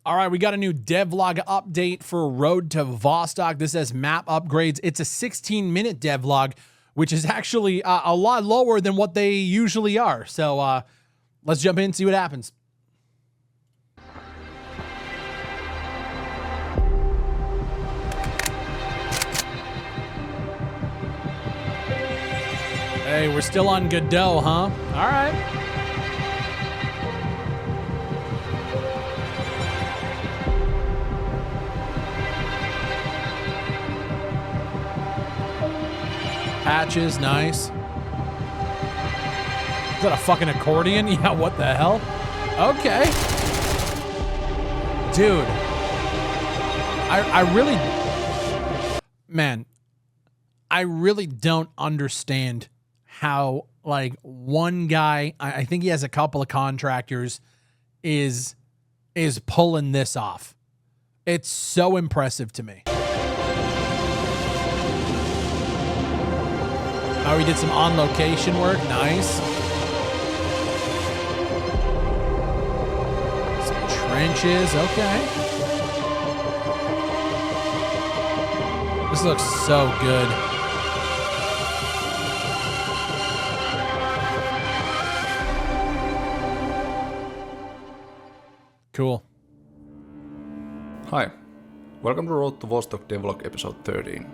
All right, we got a new devlog update for Road to Vostok. This says map upgrades. It's a 16-minute devlog, which is actually a lot lower than what they usually are. So let's jump in and see what happens. Hey, we're still on Godot, huh? All right. Patches, nice. Is that a fucking accordion? Yeah, what the hell? Okay. Dude. I really... Man. I really don't understand how, like, one guy, I think he has a couple of contractors, is pulling this off. It's so impressive to me. Oh, we did some on-location work. Nice. Some trenches. Okay. This looks so good. Cool. Hi. Welcome to Road to Vostok devlog episode 13.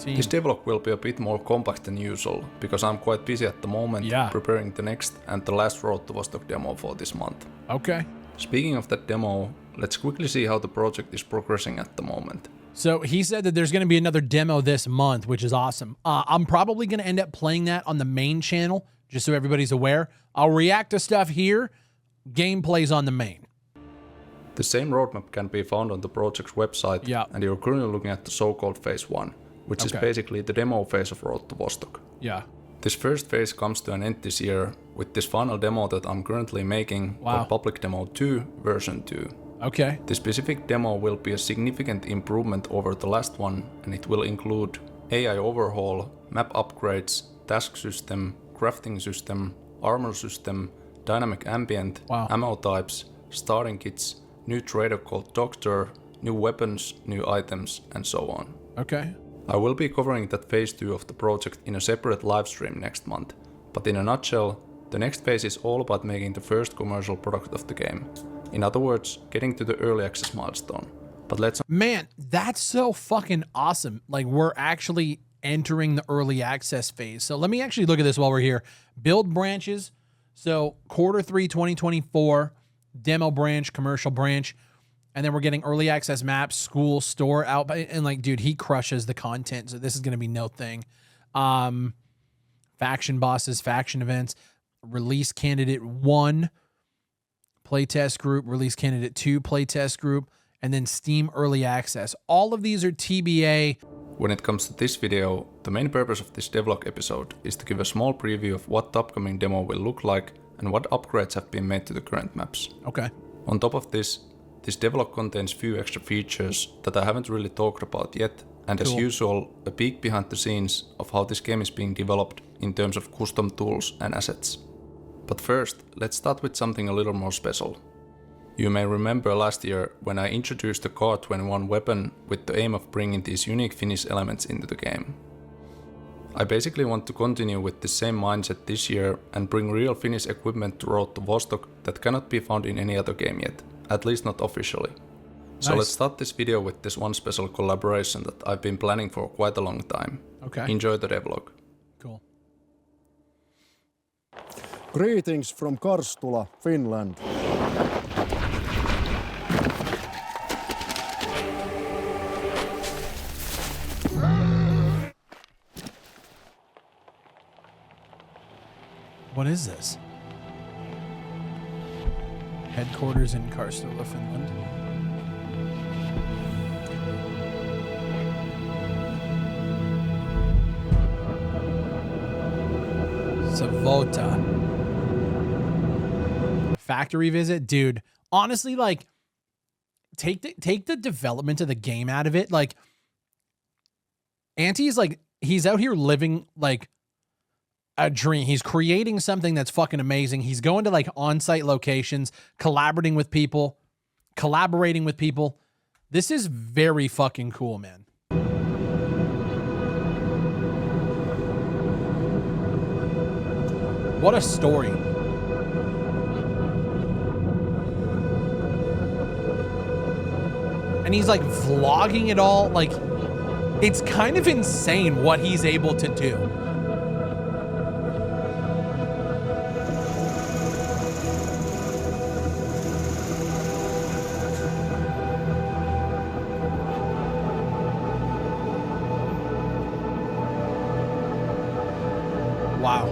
This devlog will be a bit more compact than usual, because I'm quite busy at the moment preparing the next and the last Road to Vostok demo for this month. Okay. Speaking of that demo, let's quickly see how the project is progressing at the moment. So he said that there's going to be another demo this month, which is awesome. I'm probably going to end up playing that on the main channel, just so everybody's aware. I'll react to stuff here, gameplay's on the main. The same roadmap can be found on the project's website, and you're currently looking at the so-called Phase 1. Which is basically the demo phase of Road to Vostok. Yeah. This first phase comes to an end this year with this final demo that I'm currently making called Public Demo 2 version 2. Okay. The specific demo will be a significant improvement over the last one, and it will include AI overhaul, map upgrades, task system, crafting system, armor system, dynamic ambient, ammo types, starting kits, new trader called Doctor, new weapons, new items, and so on. Okay. I will be covering that phase 2 of the project in a separate livestream next month, but in a nutshell, the next phase is all about making the first commercial product of the game. In other words, getting to the early access milestone. But let's... Man, that's so fucking awesome. Like, we're actually entering the early access phase. So let me actually look at this while we're here. Build branches. So Q3 2024, demo branch, commercial branch. And then we're getting early access maps, school, store, out. And like, dude, he crushes the content. So this is going to be no thing. Faction bosses, faction events, release candidate 1, playtest group, release candidate 2, playtest group, and then Steam early access. All of these are TBA. When it comes to this video, the main purpose of this devlog episode is to give a small preview of what the upcoming demo will look like and what upgrades have been made to the current maps. Okay. On top of this devlog contains few extra features that I haven't really talked about yet, and as usual, a peek behind the scenes of how this game is being developed in terms of custom tools and assets. But first, let's start with something a little more special. You may remember last year when I introduced the Kar-21 weapon with the aim of bringing these unique Finnish elements into the game. I basically want to continue with the same mindset this year and bring real Finnish equipment to Road to Vostok that cannot be found in any other game yet. At least not officially. So let's start this video with this one special collaboration that I've been planning for quite a long time. Okay. Enjoy the devlog. Cool. Greetings from Karstula, Finland. What is this? Headquarters in Karstula, Finland. Savotta. Factory visit, dude. Honestly, like, take the development of the game out of it. Like, Anti's like, he's out here living like a dream. He's creating something that's fucking amazing. He's going to like on-site locations, collaborating with people, collaborating with people. This is very fucking cool, man. What a story. And he's like vlogging it all. Like, it's kind of insane what he's able to do. Wow.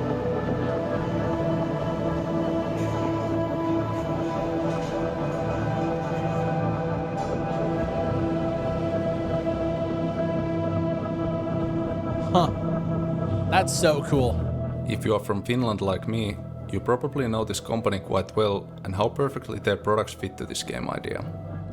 Huh. That's so cool. If you are from Finland like me, you probably know this company quite well and how perfectly their products fit to this game idea.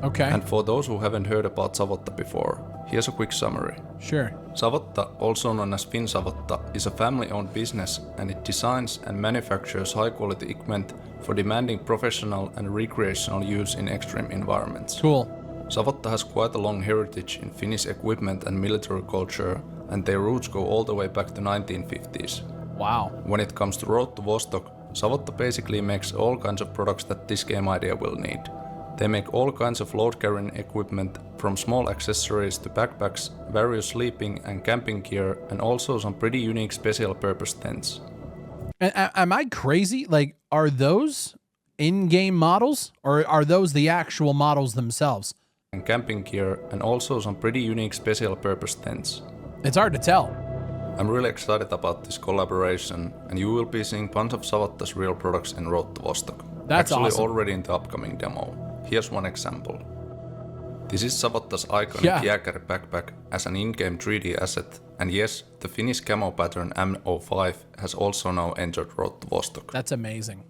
Okay. And for those who haven't heard about Savotta before, here's a quick summary. Sure. Savotta, also known as Savotta, is a family-owned business and it designs and manufactures high-quality equipment for demanding professional and recreational use in extreme environments. Cool. Savotta has quite a long heritage in Finnish equipment and military culture, and their roots go all the way back to 1950s. Wow. When it comes to Road to Vostok, Savotta basically makes all kinds of products that this game idea will need. They make all kinds of load-carrying equipment, from small accessories to backpacks, various sleeping and camping gear, and also some pretty unique special-purpose tents. And am I crazy? Like, are those in-game models, or are those the actual models themselves? And camping gear, and also some pretty unique special-purpose tents. It's hard to tell. I'm really excited about this collaboration, and you will be seeing bunch of Savotta's real products in Road to Vostok. That's actually awesome. Already in the upcoming demo. Here's one example. This is Savotta's iconic Jäger backpack as an in-game 3D asset, and yes, the Finnish camo pattern M05 has also now entered Road to Vostok. That's amazing.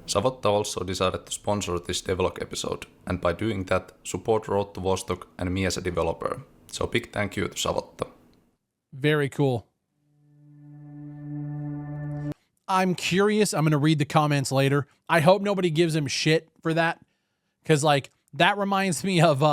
Savotta also decided to sponsor this devlog episode, and by doing that, support Road to Vostok and me as a developer. So big thank you to Savotta. Very cool. I'm curious. I'm going to read the comments later. I hope nobody gives him shit for that. Because, like, that reminds me of,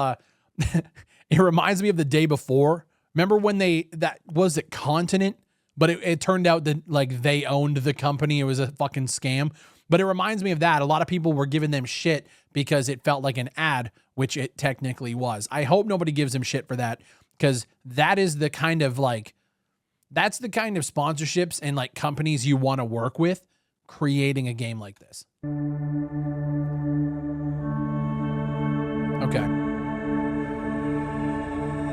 it reminds me of the day before. Remember when that was it Continent? But it turned out that, like, they owned the company. It was a fucking scam. But it reminds me of that. A lot of people were giving them shit because it felt like an ad, which it technically was. I hope nobody gives him shit for that. Because that is the kind of, like, that's the kind of sponsorships and, like, companies you want to work with creating a game like this. Okay.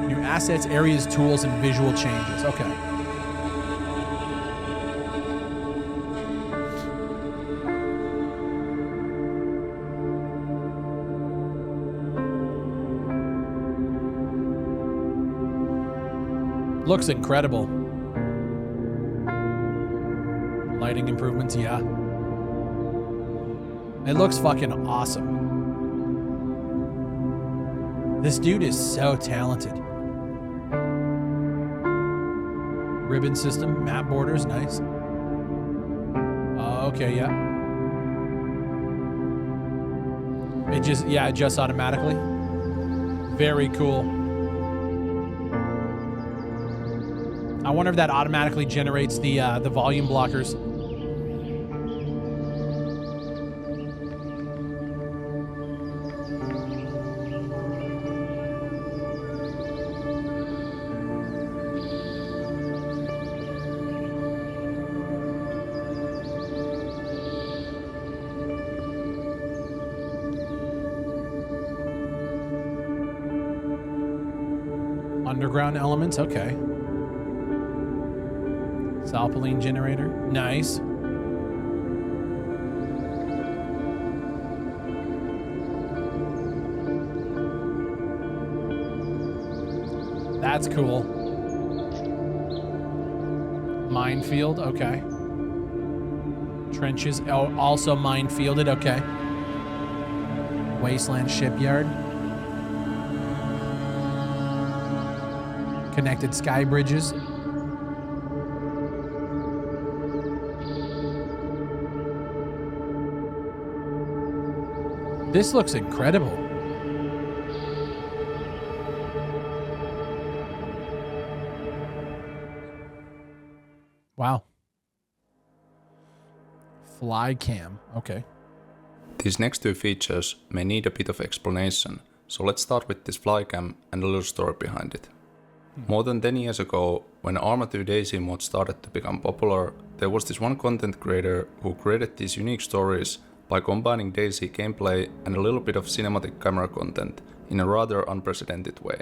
New assets, areas, tools, and visual changes. Okay. Looks incredible. Lighting improvements, yeah. It looks fucking awesome. This dude is so talented. Ribbon system, map borders, nice. Okay, yeah. It adjusts automatically. Very cool. I wonder if that automatically generates the volume blockers. Underground elements, okay. Salpoline generator, nice. That's cool. Minefield, okay. Trenches, oh, also minefielded, okay. Wasteland shipyard. Connected sky bridges. This looks incredible. Wow. Flycam. Okay. These next two features may need a bit of explanation, so let's start with this Flycam and a little story behind it. More than 10 years ago, when Arma 2 DayZ mod started to become popular, there was this one content creator who created these unique stories by combining DayZ gameplay and a little bit of cinematic camera content in a rather unprecedented way.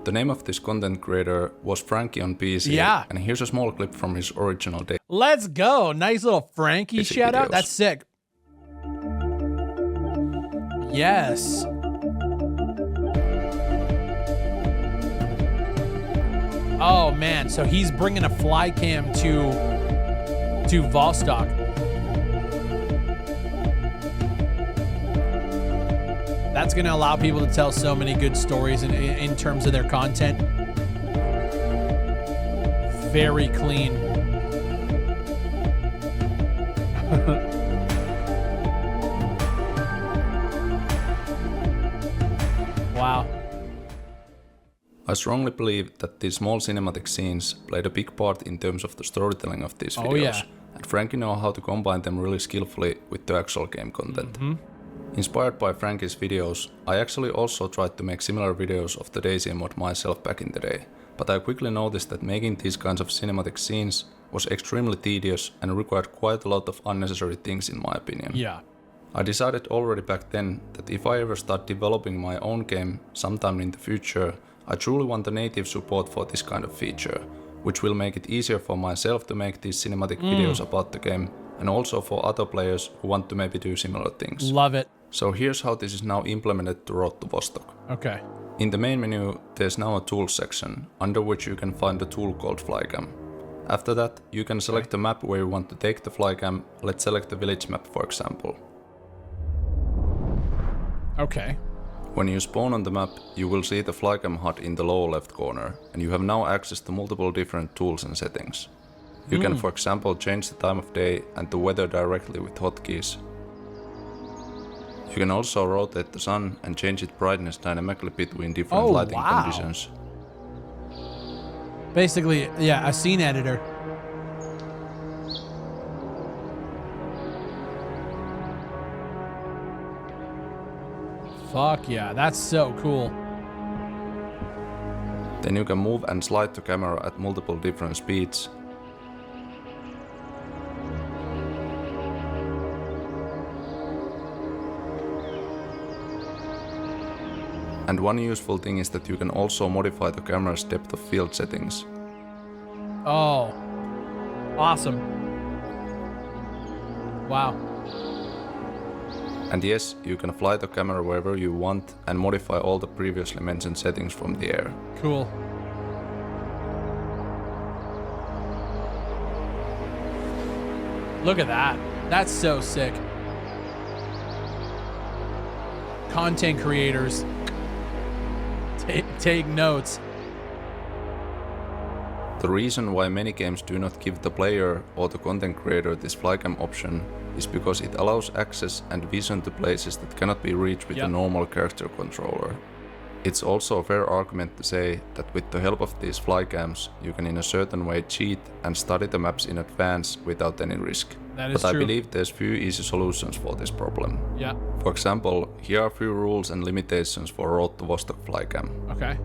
The name of this content creator was Frankie on PC, Yeah. and here's a small clip from his original DayZ. Let's go. Nice little Frankie Basic shout out. videos. That's sick. Yes. Oh man, so he's bringing a Flycam to Vostok. That's going to allow people to tell so many good stories in terms of their content. Very clean. Wow. I strongly believe that these small cinematic scenes played a big part in terms of the storytelling of these videos, Oh, yeah. and Frankie know how to combine them really skillfully with the actual game content. Inspired by Frankie's videos, I actually also tried to make similar videos of the DayZ mod myself back in the day, but I quickly noticed that making these kinds of cinematic scenes was extremely tedious and required quite a lot of unnecessary things in my opinion. Yeah. I decided already back then that if I ever start developing my own game sometime in the future, I truly want the native support for this kind of feature, which will make it easier for myself to make these cinematic videos about the game and also for other players who want to maybe do similar things. Love it. So here's how this is now implemented to Road to Vostok. Okay. In the main menu, there's now a tools section, under which you can find a tool called Flycam. After that, you can select the map where you want to take the Flycam. Let's select the village map for example. Okay. When you spawn on the map, you will see the Flycam HUD in the lower left corner, and you have now access to multiple different tools and settings. You can for example change the time of day and the weather directly with hotkeys. You can also rotate the sun and change its brightness dynamically between different Oh, lighting wow. conditions. Basically, yeah, a scene editor. Fuck yeah, that's so cool. Then you can move and slide the camera at multiple different speeds. And one useful thing is that you can also modify the camera's depth of field settings. Oh, awesome. Wow. And yes, you can fly the camera wherever you want and modify all the previously mentioned settings from the air. Cool. Look at that. That's so sick. Content creators, take notes. The reason why many games do not give the player or the content creator this Flycam option is because it allows access and vision to places that cannot be reached with a normal character controller. It's also a fair argument to say that with the help of these Flycams, you can in a certain way cheat and study the maps in advance without any risk. That is But I true. believe there's few easy solutions for this problem. Yeah. For example, here are a few rules and limitations for Road to Vostok Flycam. Okay.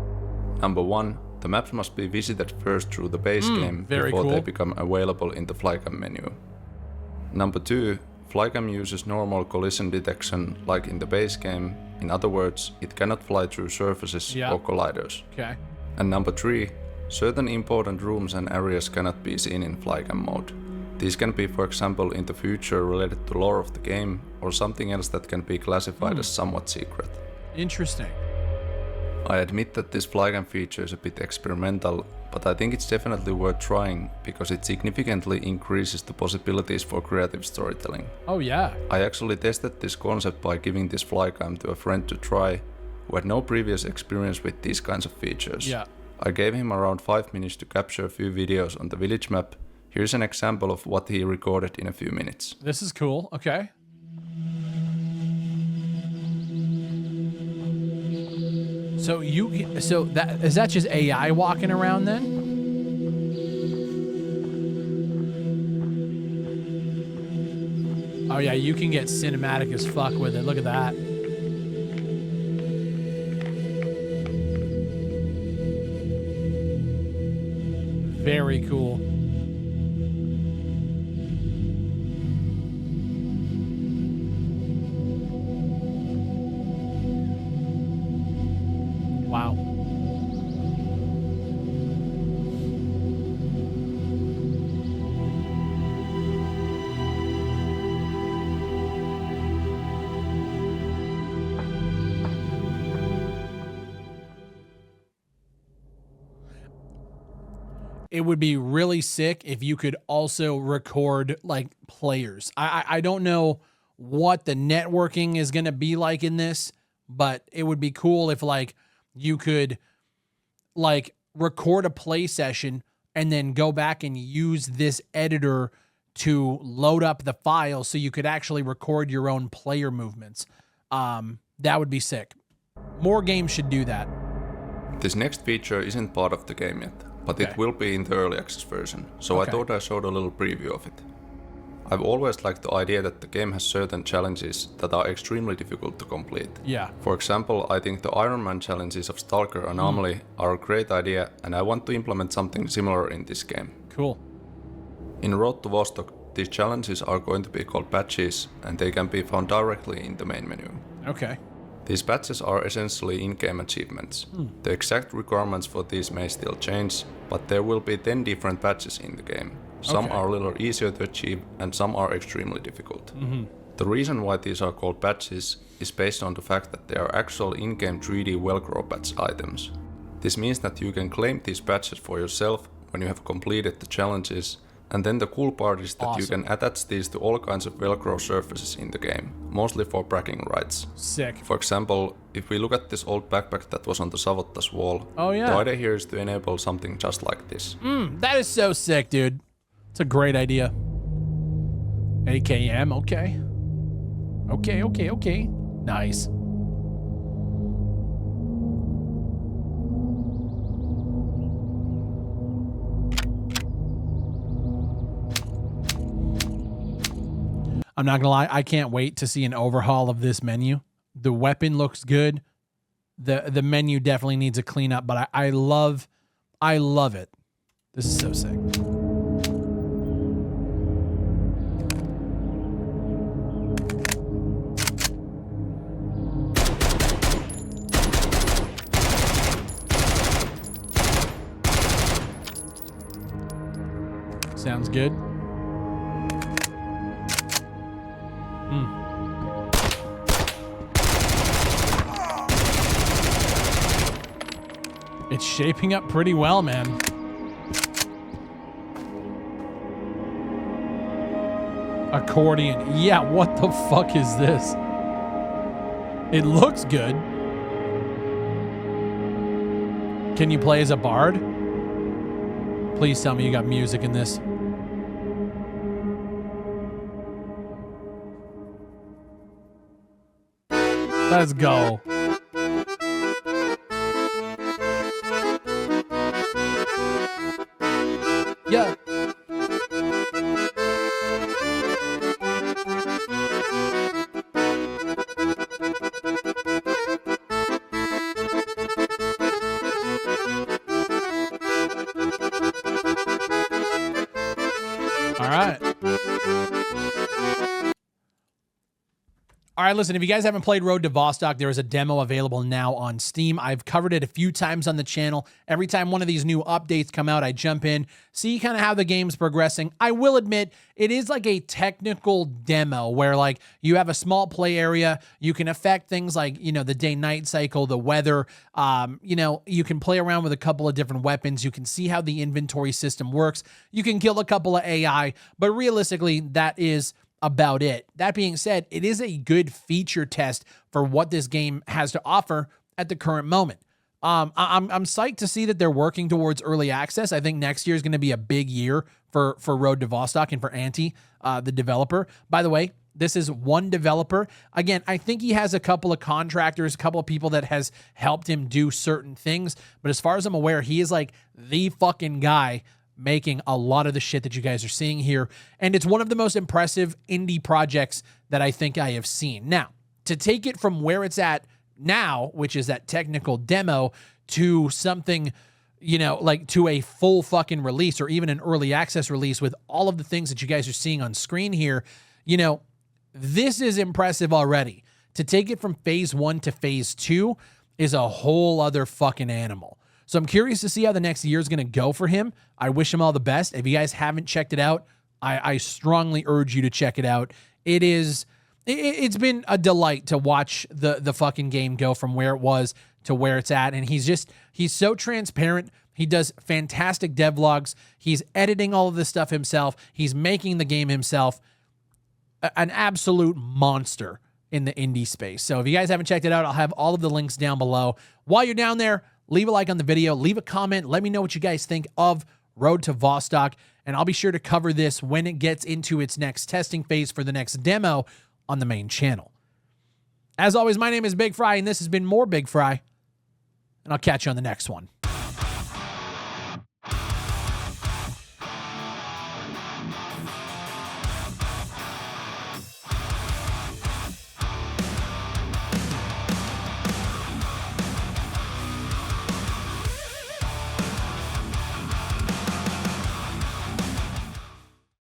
Number 1, the maps must be visited first through the base game very before they cool. become available in the Flycam menu. Number 2, Flycam uses normal collision detection like in the base game. In other words, it cannot fly through surfaces or colliders. Okay. And number 3, certain important rooms and areas cannot be seen in Flycam mode. These can be, for example, in the future related to lore of the game or something else that can be classified as somewhat secret. Interesting. I admit that this Flycam feature is a bit experimental, but I think it's definitely worth trying because it significantly increases the possibilities for creative storytelling. Oh yeah. I actually tested this concept by giving this Flycam to a friend to try who had no previous experience with these kinds of features. Yeah. I gave him around 5 minutes to capture a few videos on the village map. Here's an example of what he recorded in a few minutes. This is cool. Okay. So that is that just AI walking around then? Oh yeah, you can get cinematic as fuck with it. Look at that. Very cool. Wow. It would be really sick if you could also record like players. I don't know what the networking is going to be like in this, but it would be cool if like you could like record a play session and then go back and use this editor to load up the file so you could actually record your own player movements. That would be sick. More games should do that. This next feature isn't part of the game yet, but it will be in the early access version, so I thought I showed a little preview of it. I've always liked the idea that the game has certain challenges that are extremely difficult to complete. Yeah. For example, I think the Iron Man challenges of Stalker Anomaly are a great idea, and I want to implement something similar in this game. Cool. In Road to Vostok, these challenges are going to be called badges, and they can be found directly in the main menu. Okay. These badges are essentially in-game achievements. The exact requirements for these may still change, but there will be 10 different badges in the game. Some are a little easier to achieve, and some are extremely difficult. The reason why these are called badges is based on the fact that they are actual in-game 3D Velcro badge items. This means that you can claim these badges for yourself when you have completed the challenges, and then the cool part is that you can attach these to all kinds of Velcro surfaces in the game, mostly for bragging rights. Sick. For example, if we look at this old backpack that was on the Savotta's wall, the idea here is to enable something just like this. That is so sick, dude. It's a great idea. AKM, okay. Okay. Nice. I'm not gonna lie, I can't wait to see an overhaul of this menu. The weapon looks good. The menu definitely needs a cleanup, but I love it. This is so sick. Sounds good. It's shaping up pretty well, man. Accordion. Yeah, what the fuck is this? It looks good. Can you play as a bard? Please tell me you got music in this. Let's go. Yeah. All right. All right, listen, if you guys haven't played Road to Vostok, there is a demo available now on Steam. I've covered it a few times on the channel. Every time one of these new updates come out, I jump in, see kind of how the game's progressing. I will admit, it is like a technical demo where like you have a small play area. You can affect things like, you know, the day-night cycle, the weather. You know, you can play around with a couple of different weapons. You can see how the inventory system works. You can kill a couple of AI, but realistically, that is about it. That being said, it is a good feature test for what this game has to offer at the current moment. I'm psyched to see that they're working towards early access. I think next year is going to be a big year for Road to Vostok and for Anti, the developer. By the way, this is one developer. Again, I think he has a couple of contractors, a couple of people that has helped him do certain things. But as far as I'm aware, he is like the fucking guy making a lot of the shit that you guys are seeing here. And it's one of the most impressive indie projects that I think I have seen. Now, to take it from where it's at now, which is that technical demo, to something, you know, like to a full fucking release or even an early access release with all of the things that you guys are seeing on screen here, you know, this is impressive already. To take it from phase 1 to phase 2 is a whole other fucking animal. So I'm curious to see how the next year is going to go for him. I wish him all the best. If you guys haven't checked it out, I strongly urge you to check it out. It's been a delight to watch the fucking game go from where it was to where it's at. And he's so transparent. He does fantastic devlogs. He's editing all of this stuff himself. He's making the game himself. An absolute monster in the indie space. So if you guys haven't checked it out, I'll have all of the links down below. While you're down there, leave a like on the video, leave a comment, let me know what you guys think of Road to Vostok, and I'll be sure to cover this when it gets into its next testing phase for the next demo on the main channel. As always, my name is Bigfry, and this has been more Bigfry, and I'll catch you on the next one.